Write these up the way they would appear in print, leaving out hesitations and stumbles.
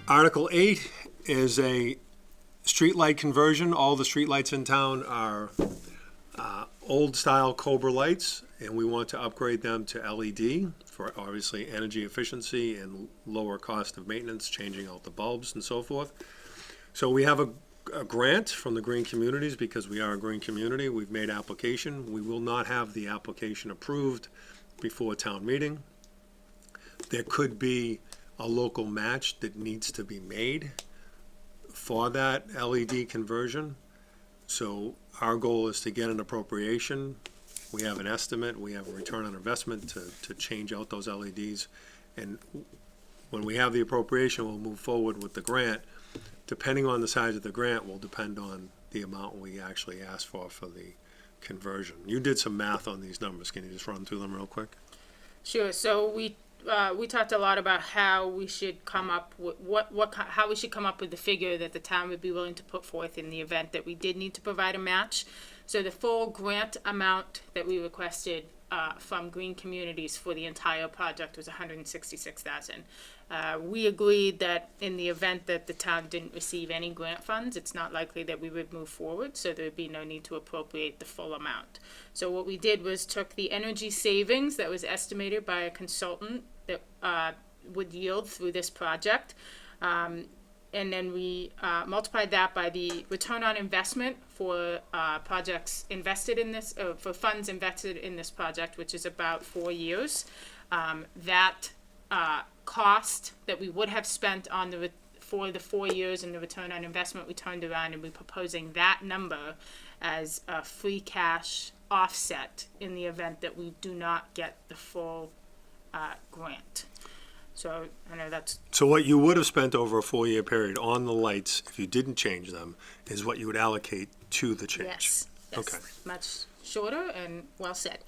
Article 8 is a streetlight conversion. All the streetlights in town are old-style Cobra lights, and we want to upgrade them to LED for obviously energy efficiency and lower cost of maintenance, changing out the bulbs and so forth. So we have a grant from the green communities because we are a green community. We've made application. We will not have the application approved before town meeting. There could be a local match that needs to be made for that LED conversion. So our goal is to get an appropriation. We have an estimate, we have a return on investment to change out those LEDs. And when we have the appropriation, we'll move forward with the grant. Depending on the size of the grant will depend on the amount we actually ask for the conversion. You did some math on these numbers. Can you just run through them real quick? Sure. So we talked a lot about how we should come up with how we should come up with the figure that the town would be willing to put forth in the event that we did need to provide a match. So the full grant amount that we requested from Green Communities for the entire project was $166,000. We agreed that in the event that the town didn't receive any grant funds, it's not likely that we would move forward, so there would be no need to appropriate the full amount. So what we did was took the energy savings that was estimated by a consultant that would yield through this project, and then we multiplied that by the return on investment for projects invested in this, for funds invested in this project, which is about 4 years. That cost that we would have spent on for the 4 years and the return on investment, we turned around and we're proposing that number as a free cash offset in the event that we do not get the full grant. So I know that's... So what you would have spent over a 4-year period on the lights, if you didn't change them, is what you would allocate to the change. Yes. Okay. Much shorter and well said.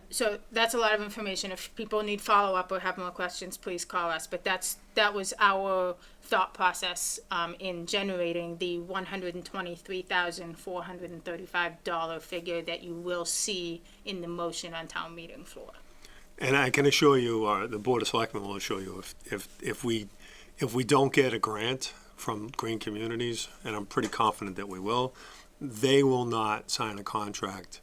So that's a lot of information. If people need follow-up or have more questions, please call us. But that was our thought process in generating the $123,435 figure that you will see in the motion on town meeting floor. And I can assure you, the Board of Selectmen will assure you, if we don't get a grant from Green Communities, and I'm pretty confident that we will, they will not sign a contract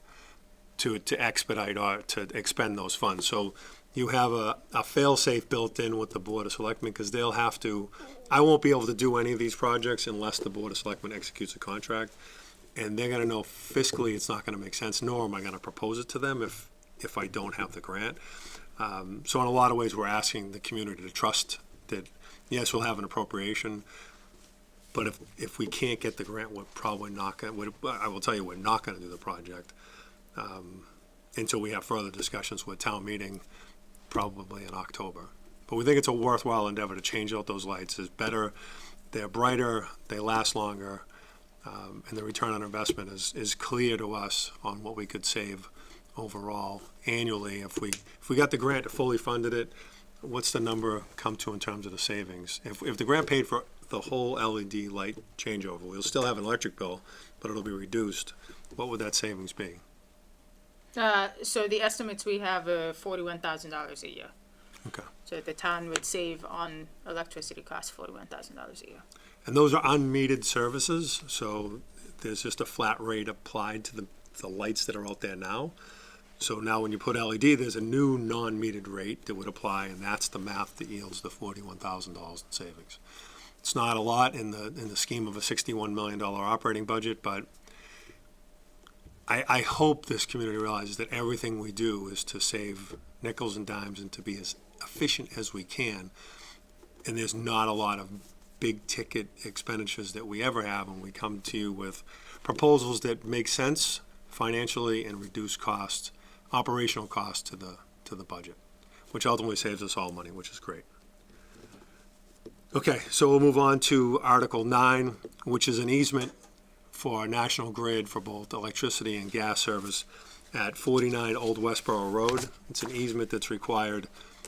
to expedite or to expend those funds. So you have a fail-safe built in with the Board of Selectmen, because they'll have to, I won't be able to do any of these projects unless the Board of Selectmen executes a contract, and they're gonna know fiscally it's not gonna make sense, nor am I gonna propose it to them if I don't have the grant. So in a lot of ways, we're asking the community to trust that, yes, we'll have an appropriation, but if we can't get the grant, we're probably not going to, I will tell you, we're not going to do the project until we have further discussions with town meeting, probably in October. But we think it's a worthwhile endeavor to change out those lights. It's better, they're brighter, they last longer, and the return on investment is clear to us on what we could save overall annually. If we got the grant, fully funded it, what's the number come to in terms of the savings? If the grant paid for the whole LED light changeover, we'll still have an electric bill, but it'll be reduced. What would that savings be? So the estimates we have are $41,000 a year. Okay. So the town would save on electricity costs $41,000 a year. And those are unmetered services, so there's just a flat rate applied to the lights that are out there now. So now when you put LED, there's a new non-metered rate that would apply, and that's the math that yields the $41,000 in savings. It's not a lot in the scheme of a $61 million operating budget, but I hope this community realizes that everything we do is to save nickels and dimes and to be as efficient as we can. And there's not a lot of big ticket expenditures that we ever have, and we come to you with proposals that make sense financially and reduce costs, operational costs to the budget, which ultimately saves us all money, which is great. Okay, so we'll move on to Article 9, which is an easement for National Grid for both electricity and gas service at 49 Old Westboro Road. It's an easement that's required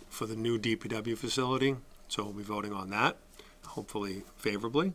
for the new DPW facility, so we'll be voting on that, hopefully favorably.